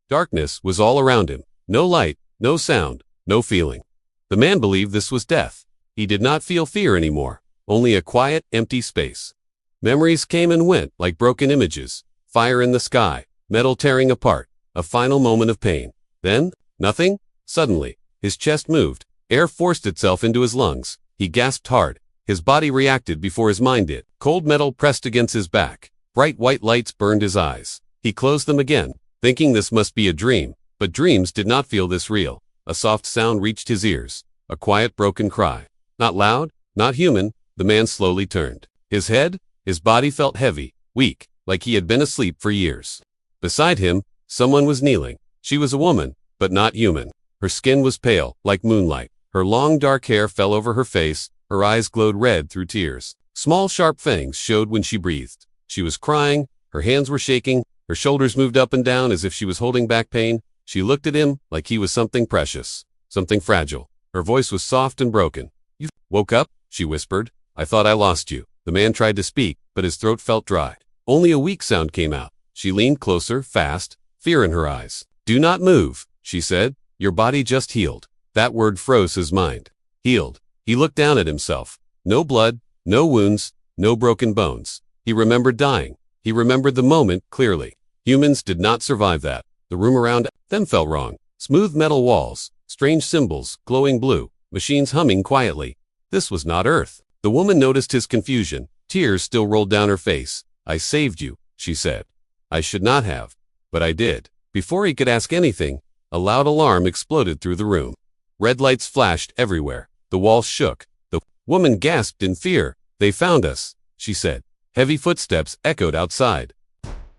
Darkness was all around him. No light, no sound, no feeling. The man believed this was death. He did not feel fear anymore, only a quiet, empty space. Memories came and went like broken images. Fire in the sky, metal tearing apart, a final moment of pain. Then, nothing. Suddenly, his chest moved. Air forced itself into his lungs. He gasped hard. His body reacted before his mind did. Cold metal pressed against his back. Bright white lights burned his eyes. He closed them again, thinking this must be a dream. But dreams did not feel this real. A soft sound reached his ears. A quiet, broken cry. Not loud, not human. The man slowly turned. His head, his body felt heavy, weak, like he had been asleep for years. Beside him, someone was kneeling. She was a woman, but not human. Her skin was pale, like moonlight. Her long dark hair fell over her face. Her eyes glowed red through tears. Small sharp fangs showed when she breathed. She was crying. Her hands were shaking. Her shoulders moved up and down as if she was holding back pain. She looked at him like he was something precious, something fragile. Her voice was soft and broken. "You woke up?" she whispered. "I thought I lost you." The man tried to speak, but his throat felt dry. Only a weak sound came out. She leaned closer, fast, fear in her eyes. "Do not move," she said. "Your body just healed." That word froze his mind. Healed. He looked down at himself. No blood, no wounds, no broken bones. He remembered dying. He remembered the moment clearly. Humans did not survive that. The room around them felt wrong. Smooth metal walls, strange symbols, glowing blue, machines humming quietly. This was not Earth. The woman noticed his confusion. Tears still rolled down her face. "I saved you," she said. "I should not have, but I did." Before he could ask anything, a loud alarm exploded through the room. Red lights flashed everywhere. The walls shook. The woman gasped in fear. "They found us," she said. Heavy footsteps echoed outside.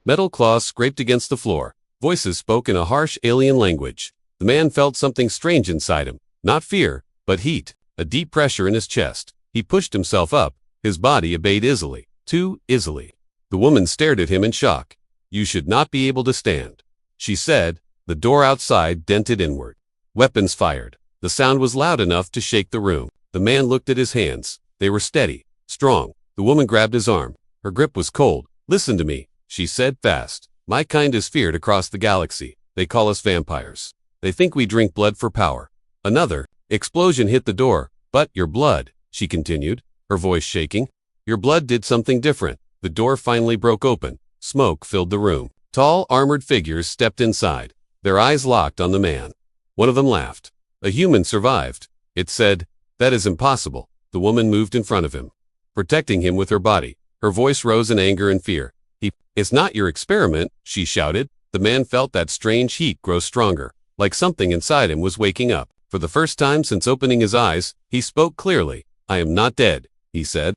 Metal claws scraped against the floor. Voices spoke in a harsh alien language. The man felt something strange inside him. Not fear, but heat. A deep pressure in his chest. He pushed himself up. His body obeyed easily. Too easily. The woman stared at him in shock. "You should not be able to stand," she said. The door outside dented inward. Weapons fired. The sound was loud enough to shake the room. The man looked at his hands. They were steady, strong. The woman grabbed his arm. Her grip was cold. "Listen to me," she said fast. "My kind is feared across the galaxy. They call us vampires. They think we drink blood for power." Another explosion hit the door. "But your blood," she continued, her voice shaking. "Your blood did something different." The door finally broke open. Smoke filled the room. Tall, armored figures stepped inside. Their eyes locked on the man. One of them laughed. "A human survived," it said. "That is impossible." The woman moved in front of him, protecting him with her body. Her voice rose in anger and fear. "It's not your experiment," she shouted. The man felt that strange heat grow stronger, like something inside him was waking up. For the first time since opening his eyes, he spoke clearly. "I am not dead," he said.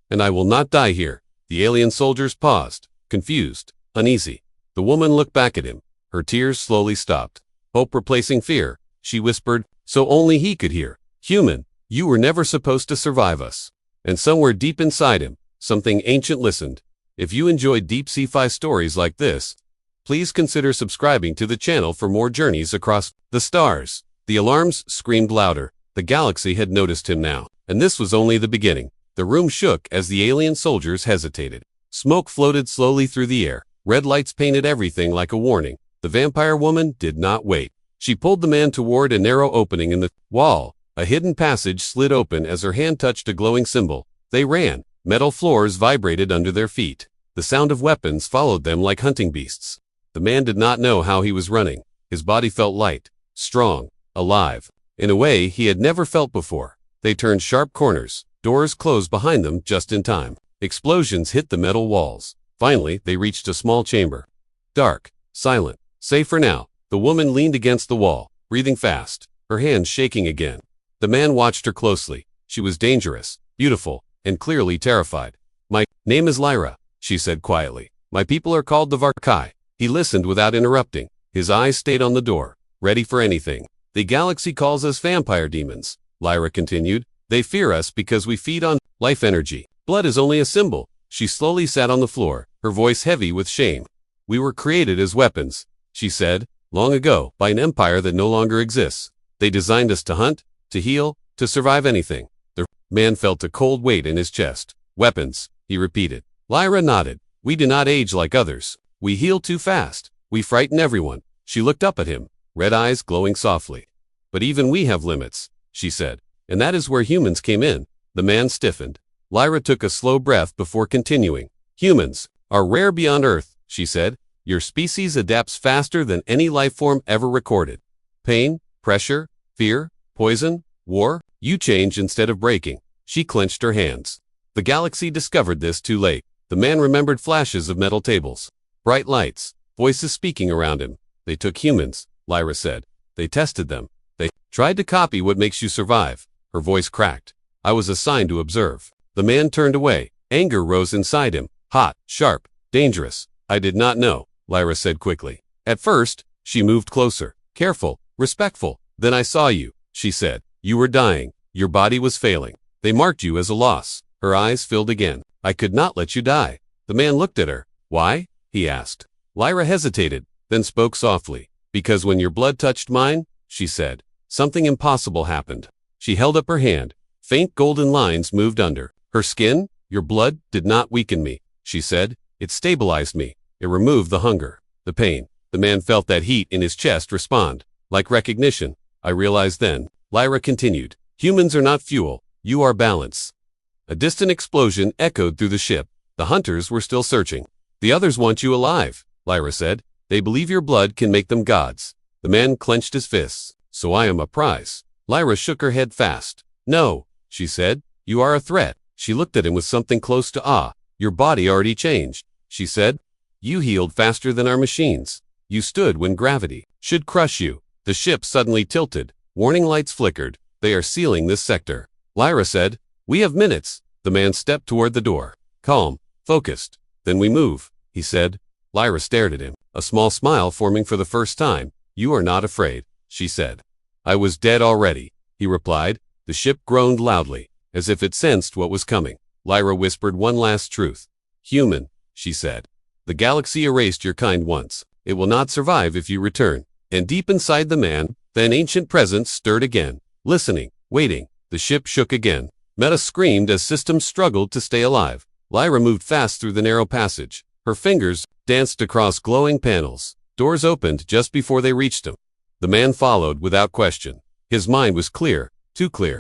"And I will not die here." The alien soldiers paused, confused, uneasy. The woman looked back at him. Her tears slowly stopped. Hope replacing fear. She whispered, so only he could hear. "Human, you were never supposed to survive us." And somewhere deep inside him, something ancient listened. If you enjoyed deep sci-fi stories like this, please consider subscribing to the channel for more journeys across the stars. The alarms screamed louder. The galaxy had noticed him now. And this was only the beginning. The room shook as the alien soldiers hesitated. Smoke floated slowly through the air. Red lights painted everything like a warning. The vampire woman did not wait. She pulled the man toward a narrow opening in the wall. A hidden passage slid open as her hand touched a glowing symbol. They ran. Metal floors vibrated under their feet. The sound of weapons followed them like hunting beasts. The man did not know how he was running. His body felt light, strong, alive, in a way he had never felt before. They turned sharp corners. Doors closed behind them just in time. Explosions hit the metal walls. Finally, they reached a small chamber. Dark, silent, safe for now. The woman leaned against the wall, breathing fast, her hands shaking again. The man watched her closely. She was dangerous, beautiful, and clearly terrified. "My name is Lyra," she said quietly. "My people are called the Varkai." He listened without interrupting. His eyes stayed on the door, ready for anything. "The galaxy calls us vampire demons," Lyra continued. "They fear us because we feed on life energy. Blood is only a symbol." She slowly sat on the floor, her voice heavy with shame. "We were created as weapons," she said, "long ago, by an empire that no longer exists. They designed us to hunt, to heal, to survive anything." The man felt a cold weight in his chest. "Weapons," he repeated. Lyra nodded. "We do not age like others. We heal too fast. We frighten everyone." She looked up at him, red eyes glowing softly. But even we have limits, she said. And that is where humans came in. The man stiffened. Lyra took a slow breath before continuing. Humans are rare beyond Earth, she said. Your species adapts faster than any life form ever recorded. Pain, pressure, fear, poison, war, you change instead of breaking. She clenched her hands. The galaxy discovered this too late. The man remembered flashes of metal tables, bright lights, voices speaking around him. They took humans, Lyra said. They tested them. They tried to copy what makes you survive. Her voice cracked. I was assigned to observe. The man turned away. Anger rose inside him. Hot, sharp, dangerous. I did not know, Lyra said quickly. At first, she moved closer. Careful, respectful. Then I saw you, she said. You were dying. Your body was failing. They marked you as a loss. Her eyes filled again. I could not let you die. The man looked at her. Why? He asked. Lyra hesitated, then spoke softly. Because when your blood touched mine, she said, something impossible happened. She held up her hand. Faint golden lines moved under her skin. Your blood did not weaken me, she said. It stabilized me. It removed the hunger, the pain. The man felt that heat in his chest respond. Like recognition. I realized then. Lyra continued. Humans are not fuel. You are balance. A distant explosion echoed through the ship. The hunters were still searching. The others want you alive, Lyra said. They believe your blood can make them gods. The man clenched his fists. So I am a prize. Lyra shook her head fast. No, she said. You are a threat. She looked at him with something close to awe. Your body already changed, she said. You healed faster than our machines. You stood when gravity should crush you. The ship suddenly tilted. Warning lights flickered. They are sealing this sector. Lyra said, we have minutes. The man stepped toward the door. Calm, focused. Then we move, he said. Lyra stared at him, a small smile forming for the first time. You are not afraid, she said. I was dead already, he replied. The ship groaned loudly, as if it sensed what was coming. Lyra whispered one last truth. Human, she said. The galaxy erased your kind once. It will not survive if you return. And deep inside the man, that ancient presence stirred again. Listening, waiting. The ship shook again. Meta screamed as systems struggled to stay alive. Lyra moved fast through the narrow passage. Her fingers danced across glowing panels. Doors opened just before they reached him. The man followed without question. His mind was clear, too clear.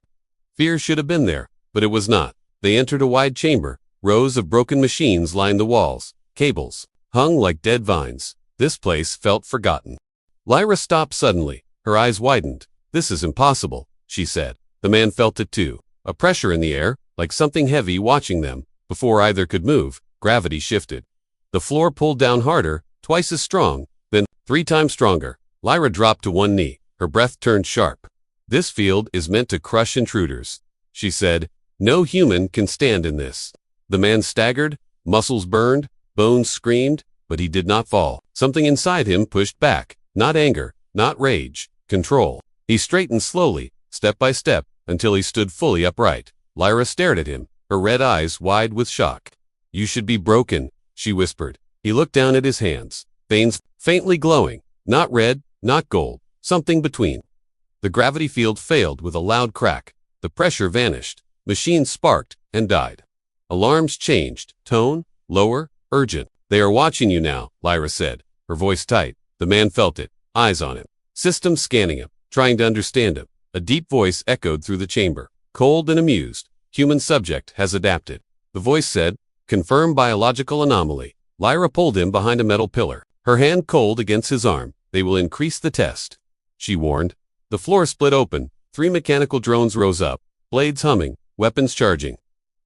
Fear should have been there, but it was not. They entered a wide chamber. Rows of broken machines lined the walls. Cables hung like dead vines. This place felt forgotten. Lyra stopped suddenly. Her eyes widened. This is impossible, she said. The man felt it too. A pressure in the air, like something heavy watching them. Before either could move, gravity shifted. The floor pulled down harder, twice as strong, then 3 times stronger. Lyra dropped to one knee. Her breath turned sharp. This field is meant to crush intruders, she said. No human can stand in this. The man staggered, muscles burned, bones screamed, but he did not fall. Something inside him pushed back. Not anger, not rage, control. He straightened slowly, step by step, until he stood fully upright. Lyra stared at him, her red eyes wide with shock. You should be broken, she whispered. He looked down at his hands, veins faintly glowing, not red, not gold, something between. The gravity field failed with a loud crack. The pressure vanished. Machines sparked and died. Alarms changed, tone, lower, urgent. They are watching you now, Lyra said, her voice tight. The man felt it, eyes on him. Systems scanning him, trying to understand him. A deep voice echoed through the chamber, cold and amused. Human subject has adapted. The voice said, confirmed biological anomaly. Lyra pulled him behind a metal pillar, her hand cold against his arm. They will increase the test, she warned. The floor split open. 3 mechanical drones rose up, blades humming, weapons charging.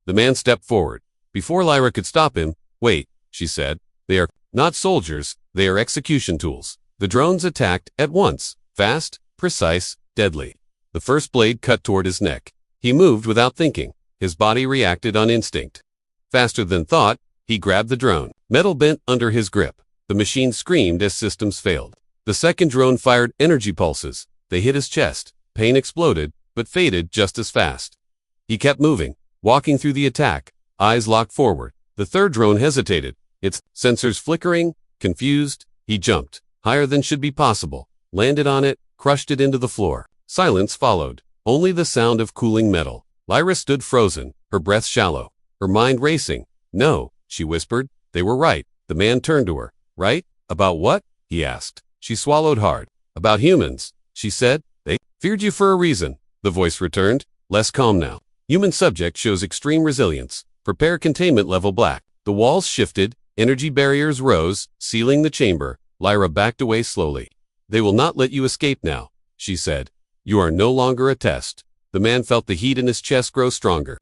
The man stepped forward. Before Lyra could stop him, wait, she said. They are not soldiers, they are execution tools. The drones attacked at once, fast, precise, deadly. The first blade cut toward his neck. He moved without thinking. His body reacted on instinct. Faster than thought, he grabbed the drone. Metal bent under his grip. The machine screamed as systems failed. The second drone fired energy pulses. They hit his chest. Pain exploded, but faded just as fast. He kept moving, walking through the attack, eyes locked forward. The third drone hesitated, its sensors flickering, confused. He jumped, higher than should be possible, landed on it, crushed it into the floor. Silence followed, only the sound of cooling metal. Lyra stood frozen, her breath shallow, her mind racing. No, she whispered. They were right. The man turned to her. Right? About what? He asked. She swallowed hard. About humans, she said. They feared you for a reason. The voice returned, less calm now. Human subject shows extreme resilience. Prepare containment level black. The walls shifted, energy barriers rose, sealing the chamber. Lyra backed away slowly. They will not let you escape now, she said. You are no longer a test. The man felt the heat in his chest grow stronger.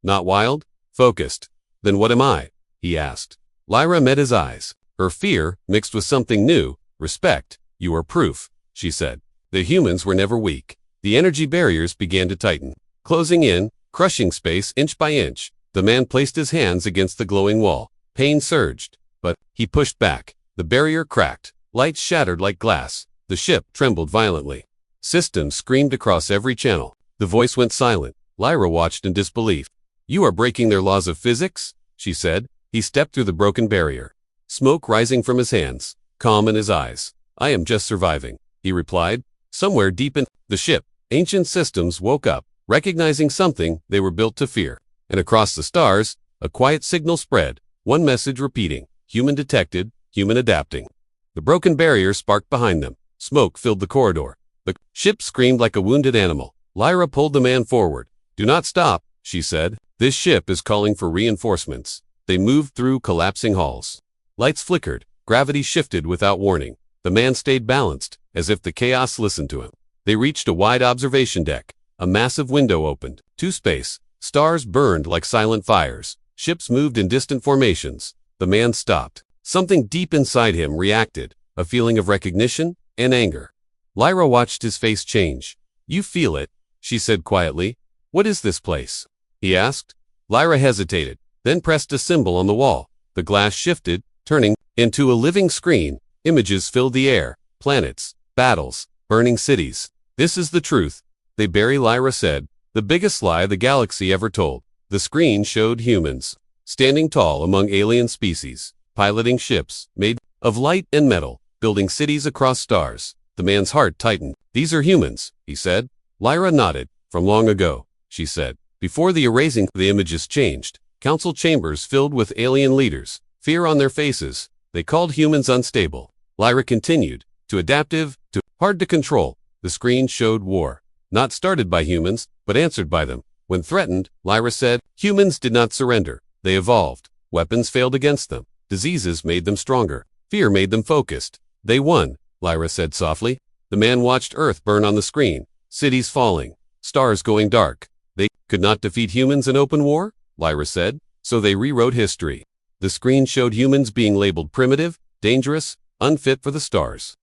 Not wild? Focused. Then what am I? He asked. Lyra met his eyes. Her fear, mixed with something new, respect. You are proof, she said. The humans were never weak. The energy barriers began to tighten, closing in, crushing space inch by inch. The man placed his hands against the glowing wall. Pain surged, but he pushed back. The barrier cracked. Lights shattered like glass. The ship trembled violently. Systems screamed across every channel. The voice went silent. Lyra watched in disbelief. You are breaking their laws of physics, she said. He stepped through the broken barrier. Smoke rising from his hands, calm in his eyes. I am just surviving, he replied. Somewhere deep in the ship, ancient systems woke up, recognizing something they were built to fear. And across the stars, a quiet signal spread, one message repeating, human detected, human adapting. The broken barrier sparked behind them. Smoke filled the corridor. The ship screamed like a wounded animal. Lyra pulled the man forward. Do not stop, she said. This ship is calling for reinforcements. They moved through collapsing halls. Lights flickered. Gravity shifted without warning. The man stayed balanced, as if the chaos listened to him. They reached a wide observation deck. A massive window opened. To space. Stars burned like silent fires. Ships moved in distant formations. The man stopped. Something deep inside him reacted. A feeling of recognition and anger. Lyra watched his face change. You feel it, she said quietly. What is this place? He asked. Lyra hesitated, then pressed a symbol on the wall. The glass shifted, turning into a living screen. Images filled the air. Planets, battles, burning cities. This is the truth, they bury, Lyra said. The biggest lie the galaxy ever told. The screen showed humans, standing tall among alien species, piloting ships made of light and metal, building cities across stars. The man's heart tightened. These are humans, he said. Lyra nodded. From long ago, she said. Before the erasing, the images changed. Council chambers filled with alien leaders, fear on their faces. They called humans unstable. Lyra continued. To adaptive, to hard to control. The screen showed war. Not started by humans, but answered by them. When threatened, Lyra said, humans did not surrender. They evolved. Weapons failed against them. Diseases made them stronger. Fear made them focused. They won, Lyra said softly. The man watched Earth burn on the screen. Cities falling. Stars going dark. They could not defeat humans in open war, Lyra said, so they rewrote history. The screen showed humans being labeled primitive, dangerous, unfit for the stars.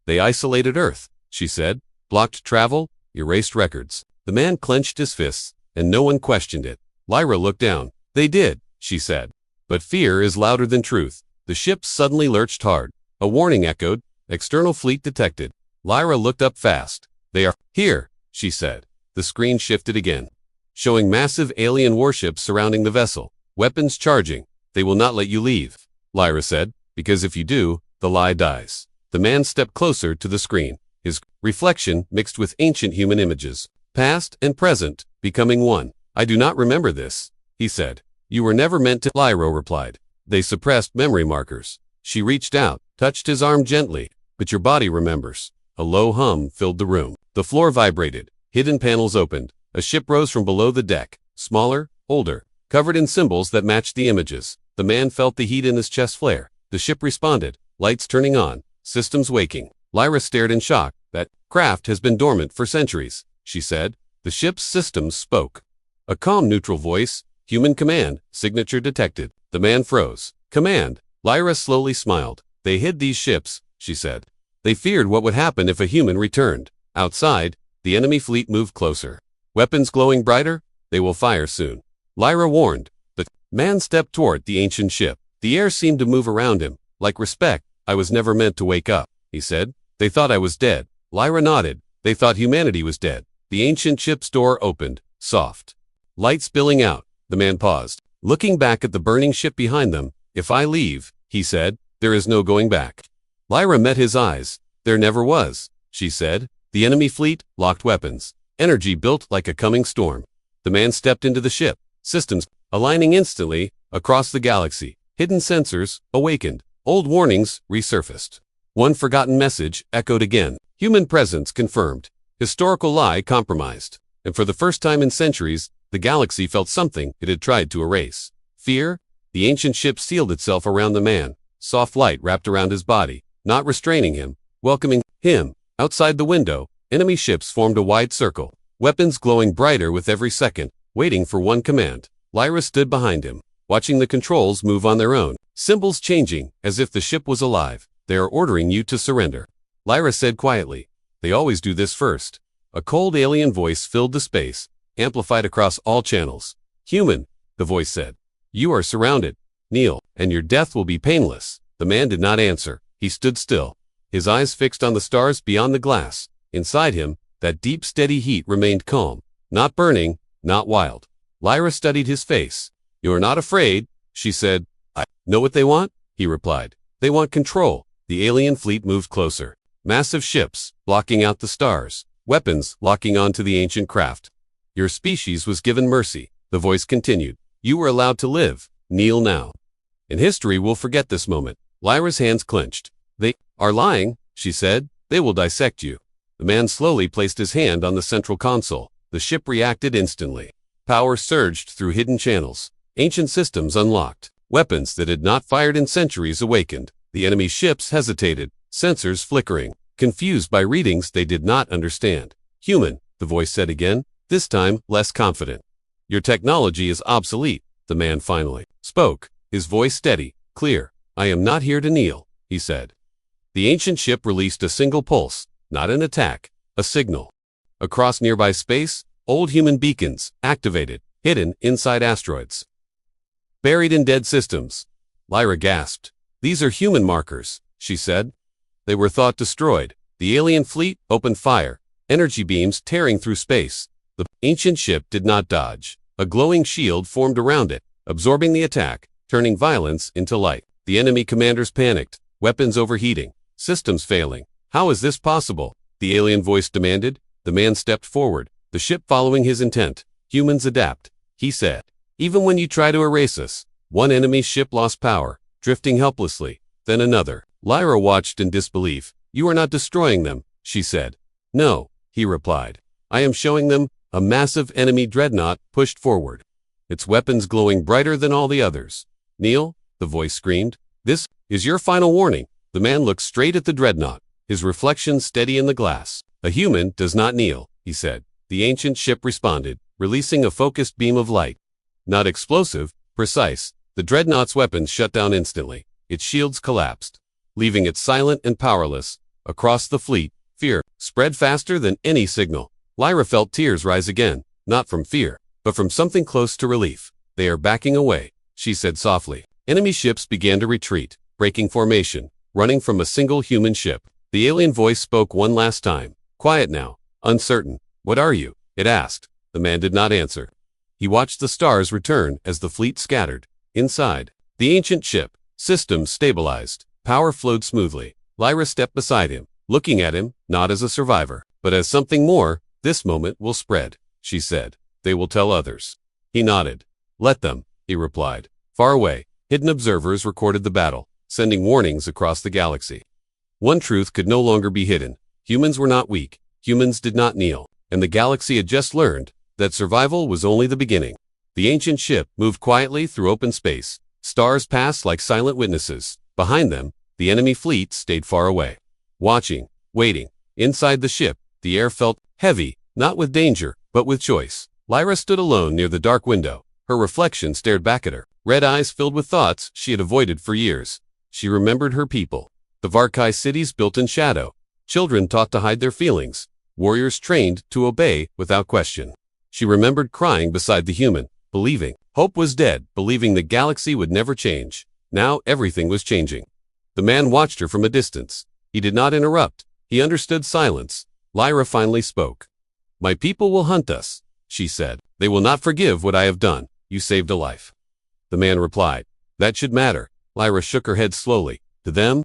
They isolated Earth, she said, blocked travel, erased records. The man clenched his fists, and no one questioned it. Lyra looked down. They did, she said. But fear is louder than truth. The ship suddenly lurched hard. A warning echoed. External fleet detected. Lyra looked up fast. They are here, she said. The screen shifted again, showing massive alien warships surrounding the vessel. Weapons charging. They will not let you leave, Lyra said, because if you do, the lie dies. The man stepped closer to the screen. His reflection mixed with ancient human images, past and present, becoming one. I do not remember this, he said. You were never meant to, Lyra replied. They suppressed memory markers. She reached out, touched his arm gently. But your body remembers. A low hum filled the room. The floor vibrated. Hidden panels opened. A ship rose from below the deck. Smaller, older, covered in symbols that matched the images. The man felt the heat in his chest flare. The ship responded. Lights turning on. Systems waking. Lyra stared in shock. That craft has been dormant for centuries, she said. The ship's systems spoke. A calm, neutral voice. Human command. Signature detected. The man froze. Command. Lyra slowly smiled. They hid these ships, she said. They feared what would happen if a human returned. Outside, the enemy fleet moved closer. Weapons glowing brighter. They will fire soon. Lyra warned. The man stepped toward the ancient ship. The air seemed to move around him. Like respect. I was never meant to wake up, he said. They thought I was dead. Lyra nodded. They thought humanity was dead. The ancient ship's door opened. Soft. Light spilling out. The man paused. Looking back at the burning ship behind them. If I leave, he said, there is no going back. Lyra met his eyes. There never was, she said. The enemy fleet locked weapons. Energy built like a coming storm. The man stepped into the ship. Systems aligning instantly across the galaxy. Hidden sensors awakened. Old warnings resurfaced. One forgotten message echoed again. Human presence confirmed. Historical lie compromised. And for the first time in centuries, the galaxy felt something it had tried to erase. Fear? The ancient ship sealed itself around the man. Soft light wrapped around his body, not restraining him, welcoming him. Outside the window, enemy ships formed a wide circle, weapons glowing brighter with every second, waiting for one command. Lyra stood behind him, watching the controls move on their own, symbols changing as if the ship was alive. They are ordering you to surrender. Lyra said quietly. They always do this first. A cold alien voice filled the space, amplified across all channels. Human, the voice said. You are surrounded. Kneel, and your death will be painless. The man did not answer. He stood still, his eyes fixed on the stars beyond the glass. Inside him, that deep, steady heat remained calm, not burning, not wild. Lyra studied his face. You are not afraid, she said. I know what they want, he replied. They want control. The alien fleet moved closer. Massive ships, blocking out the stars. Weapons locking onto the ancient craft. Your species was given mercy, the voice continued. You were allowed to live. Kneel now. And history will forget this moment. Lyra's hands clenched. They are lying, she said. They will dissect you. The man slowly placed his hand on the central console. The ship reacted instantly. Power surged through hidden channels. Ancient systems unlocked. Weapons that had not fired in centuries awakened. The enemy ships hesitated, sensors flickering, confused by readings they did not understand. Human, the voice said again, this time less confident. Your technology is obsolete, the man finally spoke, his voice steady, clear. I am not here to kneel, he said. The ancient ship released a single pulse, not an attack, a signal. Across nearby space, old human beacons, activated, hidden inside asteroids. Buried in dead systems. Lyra gasped. These are human markers, she said. They were thought destroyed. The alien fleet opened fire, energy beams tearing through space. The ancient ship did not dodge. A glowing shield formed around it, absorbing the attack, turning violence into light. The enemy commanders panicked, weapons overheating, systems failing. How is this possible? The alien voice demanded. The man stepped forward, the ship following his intent. Humans adapt, he said. Even when you try to erase us. One enemy ship lost power, drifting helplessly. Then another. Lyra watched in disbelief. You are not destroying them, she said. No, he replied. I am showing them. A massive enemy dreadnought pushed forward, its weapons glowing brighter than all the others. Kneel, the voice screamed. This is your final warning. The man looked straight at the dreadnought, his reflection steady in the glass. A human does not kneel, he said. The ancient ship responded, releasing a focused beam of light. Not explosive, precise. The dreadnought's weapons shut down instantly. Its shields collapsed, leaving it silent and powerless. Across the fleet, fear spread faster than any signal. Lyra felt tears rise again, not from fear, but from something close to relief. They are backing away, she said softly. Enemy ships began to retreat, breaking formation, running from a single human ship. The alien voice spoke one last time. Quiet now, uncertain. What are you? It asked. The man did not answer. He watched the stars return as the fleet scattered. Inside, the ancient ship, systems stabilized, power flowed smoothly. Lyra stepped beside him, looking at him, not as a survivor, but as something more. This moment will spread, she said. They will tell others. He nodded. Let them, he replied. Far away, hidden observers recorded the battle, sending warnings across the galaxy. One truth could no longer be hidden. Humans were not weak. Humans did not kneel. And the galaxy had just learned that survival was only the beginning. The ancient ship moved quietly through open space. Stars passed like silent witnesses. Behind them, the enemy fleet stayed far away. Watching, waiting. Inside the ship, the air felt heavy, not with danger, but with choice. Lyra stood alone near the dark window. Her reflection stared back at her, red eyes filled with thoughts she had avoided for years. She remembered her people. The Varkai cities built in shadow. Children taught to hide their feelings. Warriors trained to obey without question. She remembered crying beside the human, believing hope was dead, believing the galaxy would never change. Now everything was changing. The man watched her from a distance. He did not interrupt. He understood silence. Lyra finally spoke. My people will hunt us, she said. They will not forgive what I have done. You saved a life. The man replied. That should matter. Lyra shook her head slowly. To them,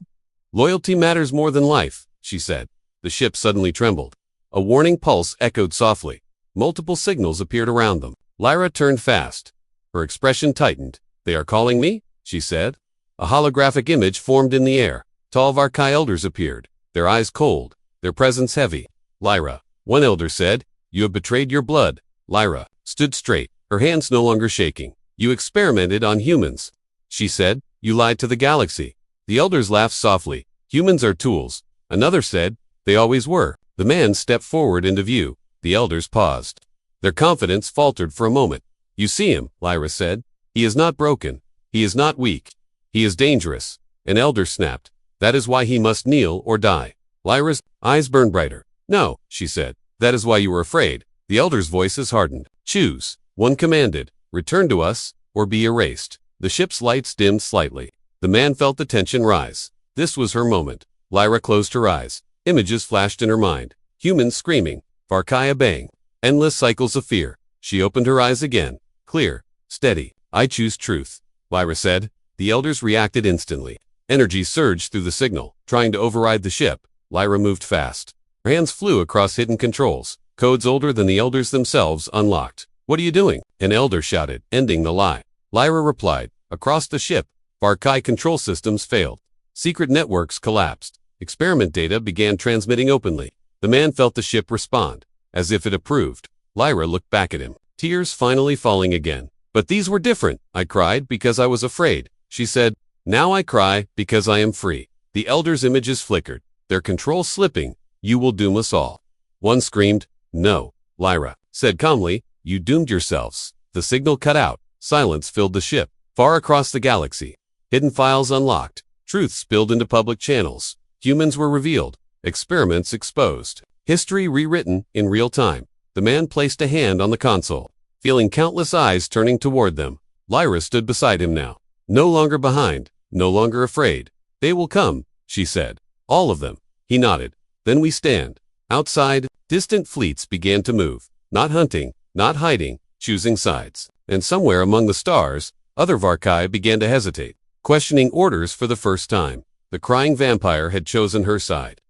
loyalty matters more than life, she said. The ship suddenly trembled. A warning pulse echoed softly. Multiple signals appeared around them. Lyra turned fast. Her expression tightened. They are calling me, she said. A holographic image formed in the air. Tall Varkai elders appeared, their eyes cold, their presence heavy. Lyra, one elder said, you have betrayed your blood. Lyra stood straight, her hands no longer shaking. You experimented on humans. She said, you lied to the galaxy. The elders laughed softly. Humans are tools. Another said, they always were. The man stepped forward into view. The elders paused. Their confidence faltered for a moment. You see him, Lyra said. He is not broken. He is not weak. He is dangerous. An elder snapped. That is why he must kneel or die. Lyra's eyes burned brighter. No, she said. That is why you were afraid. The elder's voices hardened. Choose. One commanded. Return to us, or be erased. The ship's lights dimmed slightly. The man felt the tension rise. This was her moment. Lyra closed her eyes. Images flashed in her mind. Humans screaming. Varkai obeying. Endless cycles of fear. She opened her eyes again. Clear. Steady. I choose truth. Lyra said. The elders reacted instantly. Energy surged through the signal, trying to override the ship. Lyra moved fast. Her hands flew across hidden controls. Codes older than the elders themselves unlocked. What are you doing? An elder shouted, ending the lie. Lyra replied. Across the ship, Varkai control systems failed. Secret networks collapsed. Experiment data began transmitting openly. The man felt the ship respond, as if it approved. Lyra looked back at him, tears finally falling again. But these were different. I cried because I was afraid. She said, now I cry because I am free. The elders' images flickered, their control slipping. You will doom us all. One screamed, no. Lyra said calmly, you doomed yourselves. The signal cut out. Silence filled the ship. Far across the galaxy, hidden files unlocked. Truth spilled into public channels. Humans were revealed. Experiments exposed. History rewritten in real time. The man placed a hand on the console, feeling countless eyes turning toward them. Lyra stood beside him now. No longer behind, no longer afraid. They will come, she said. All of them. He nodded. Then we stand. Outside, distant fleets began to move. Not hunting, not hiding, choosing sides. And somewhere among the stars, other Varkai began to hesitate, questioning orders for the first time. The crying vampire had chosen her side.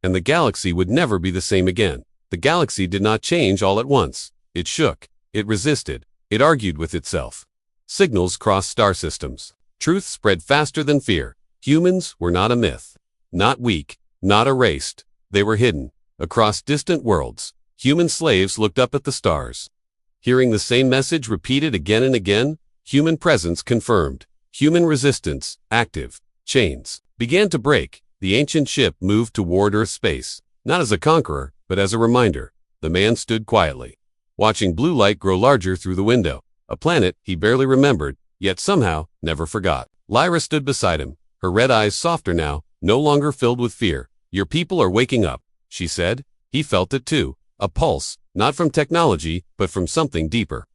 And the galaxy would never be the same again. The galaxy did not change all at once. It shook. It resisted. It argued with itself. Signals crossed star systems. Truth spread faster than fear. Humans were not a myth. Not weak. Not erased. They were hidden. Across distant worlds, human slaves looked up at the stars. Hearing the same message repeated again and again, human presence confirmed. Human resistance, active. Chains began to break. The ancient ship moved toward Earth space, not as a conqueror, but as a reminder. The man stood quietly, watching blue light grow larger through the window. A planet he barely remembered, yet somehow never forgot. Lyra stood beside him, her red eyes softer now, no longer filled with fear. Your people are waking up, she said. He felt it too. A pulse, not from technology, but from something deeper.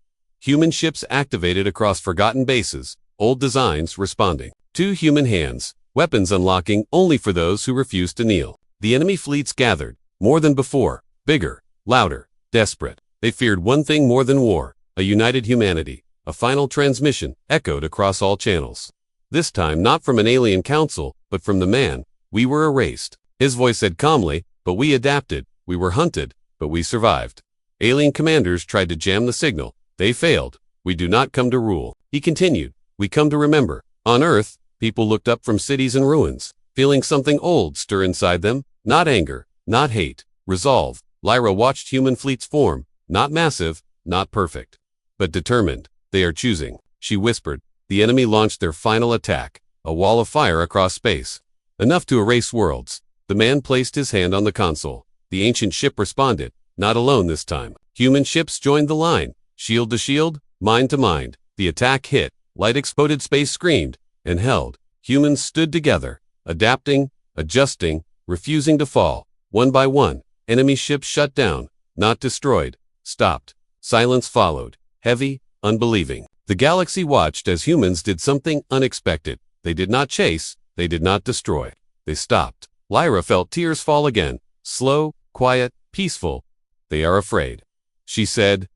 Human ships activated across forgotten bases, old designs responding. 2 human hands, weapons unlocking only for those who refused to kneel. The enemy fleets gathered, more than before, bigger, louder, desperate. They feared one thing more than war, a united humanity. A final transmission echoed across all channels. This time not from an alien council, but from the man. We were erased. His voice said calmly, but we adapted. We were hunted, but we survived. Alien commanders tried to jam the signal. They failed. We do not come to rule. He continued. We come to remember. On Earth, people looked up from cities in ruins, feeling something old stir inside them. Not anger, not hate, resolve. Lyra watched human fleets form, not massive, not perfect, but determined. They are choosing, she whispered. The enemy launched their final attack, a wall of fire across space, enough to erase worlds. The man placed his hand on the console. The ancient ship responded, not alone this time. Human ships joined the line, shield to shield, mind to mind. The attack hit, light exploded, space screamed, and held. Humans stood together, adapting, adjusting, refusing to fall. One by one, enemy ships shut down, not destroyed, stopped. Silence followed, heavy, unbelieving. The galaxy watched as humans did something unexpected. They did not chase, they did not destroy. They stopped. Lyra felt tears fall again, slow, quiet, peaceful. They are afraid. She said,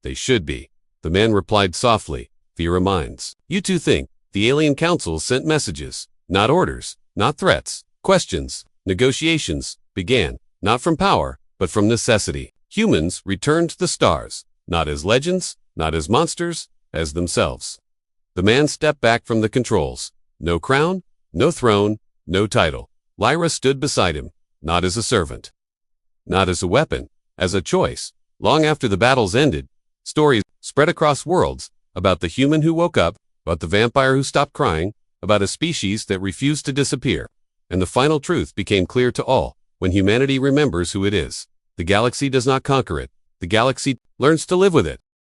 they should be. The man replied softly, fear reminds. You two think. The alien council sent messages, not orders, not threats. Questions, negotiations began, not from power, but from necessity. Humans returned to the stars, not as legends, not as monsters, as themselves. The man stepped back from the controls. No crown, no throne, no title. Lyra stood beside him, not as a servant, not as a weapon, as a choice. Long after the battles ended, stories spread across worlds about the human who woke up, about the vampire who stopped crying, about a species that refused to disappear. And the final truth became clear to all: when humanity remembers who it is, the galaxy does not conquer it, the galaxy learns to live with it.